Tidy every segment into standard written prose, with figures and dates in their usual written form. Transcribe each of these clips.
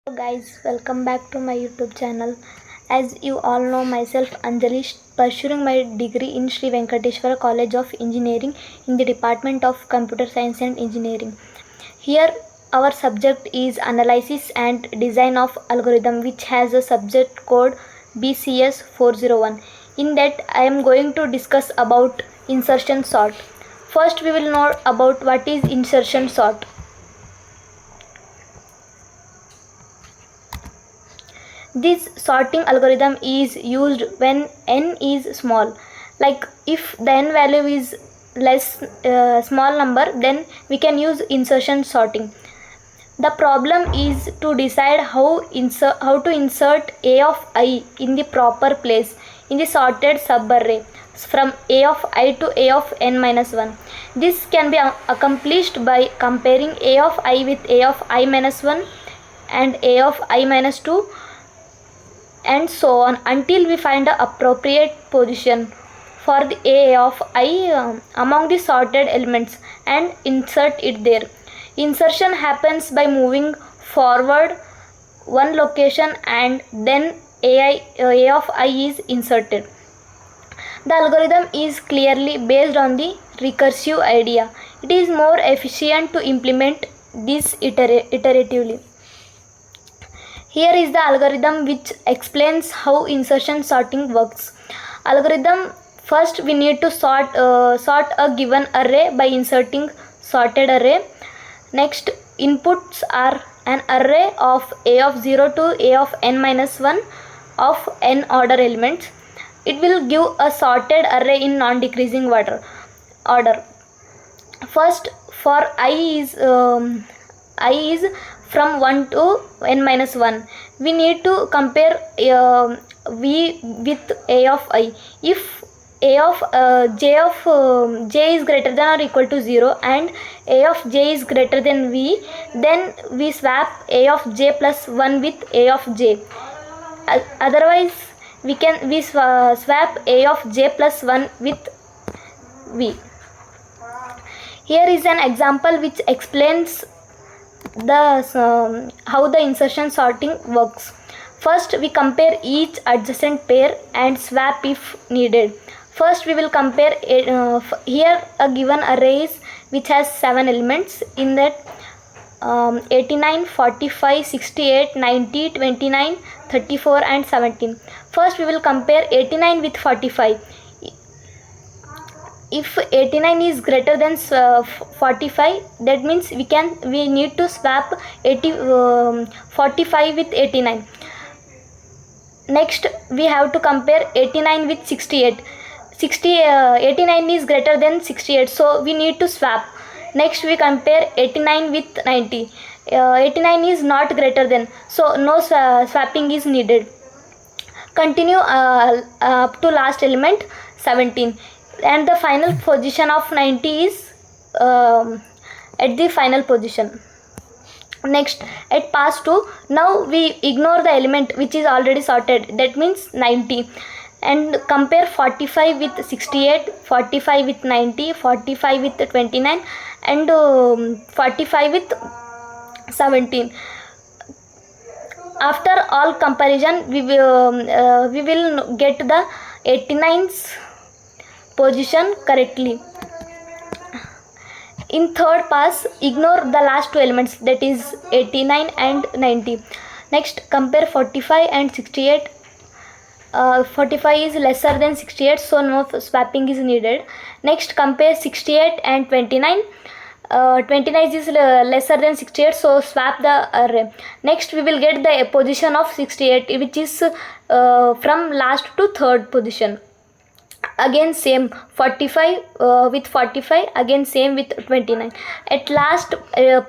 Hello guys, welcome back to my YouTube channel. As you all know, myself Anjali pursuing my degree in Sri Venkateshwara College of Engineering in the Department of Computer Science and Engineering. Here our subject is analysis and design of algorithm, which has a subject code BCS 401. In that I am going to discuss about insertion sort. First we will know about what is insertion sort. This sorting algorithm is used when n is small. Like if the n value is less small number, then we can use insertion sorting. The problem is to decide how to insert a of I in the proper place in the sorted subarray from a of I to a of n minus 1. This can be accomplished by comparing a of I with a of I minus 1 and a of I minus 2 and so on until we find the appropriate position for the a of I among the sorted elements and insert it there. Insertion happens by moving forward one location and then a of I is inserted. The algorithm is clearly based on the recursive idea. It is more efficient to implement this iteratively. Here is the algorithm which explains how insertion sorting works. Algorithm: first we need to sort a given array by inserting sorted array. Next, inputs are an array of a of 0 to a of n minus 1 of n order elements. It will give a sorted array in non-decreasing order. First, for I is from 1 to n minus 1, we need to compare v with a of I. If a of j is greater than or equal to 0 and a of j is greater than v, then we swap a of j plus 1 with a of j. Otherwise we swap a of j plus 1 with v. Here is an example which explains how the insertion sorting works. First, we compare each adjacent pair and swap if needed. First, we will compare here a given array is which has 7 elements. In that 89, 45, 68, 90, 29, 34 and 17. First, we will compare 89 with 45. If 89 is greater than 45, that means we need to swap 45 with 89. Next, we have to compare 89 with 68. 89 is greater than 68, so we need to swap. Next, we compare 89 with 90. 89 is not greater than, so no swapping is needed. Continue up to last element 17, and the final position of 90 is at the final position. Next, at pass 2, now we ignore the element which is already sorted, that means 90, and compare 45 with 68, 45 with 90, 45 with 29 and 45 with 17. After all comparison, we will get the 89's position correctly. In third pass, ignore the last two elements, that is 89 and 90. Next, compare 45 and 68. 45 is lesser than 68, so no swapping is needed. Next, compare 68 and 29. 29 is lesser than 68, so swap the array. Next, we will get the position of 68, which is from last to third position. Again same 45 with 45, again same with 29. At last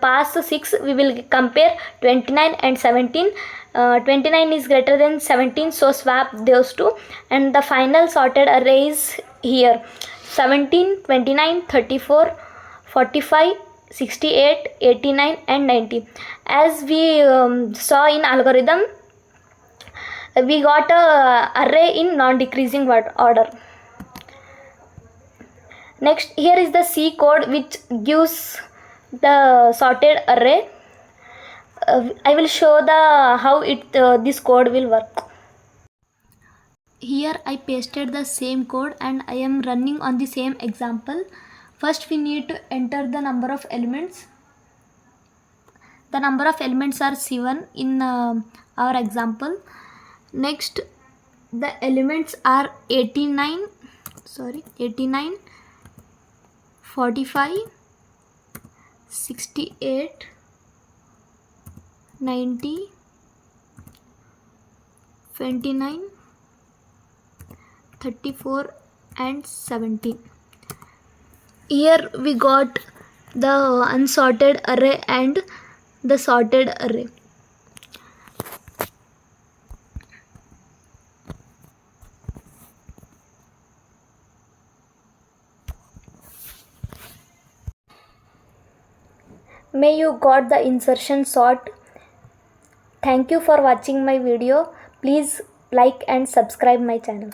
pass 6, we will compare 29 and 17. 29 is greater than 17, so swap those two, and the final sorted array is here: 17, 29, 34, 45, 68, 89 and 90. As we saw in algorithm, we got a array in non-decreasing order. Next, here is the C code which gives the sorted array. I will show the how this code will work. Here I pasted the same code and I am running on the same example. First we need to enter the number of elements. The number of elements are 7 in our example. Next the elements are 89, 45, 68, 90, 29, 34 and 17. Here we got the unsorted array and the sorted array. May you got the insertion sort. Thank you for watching my video. Please like and subscribe my channel.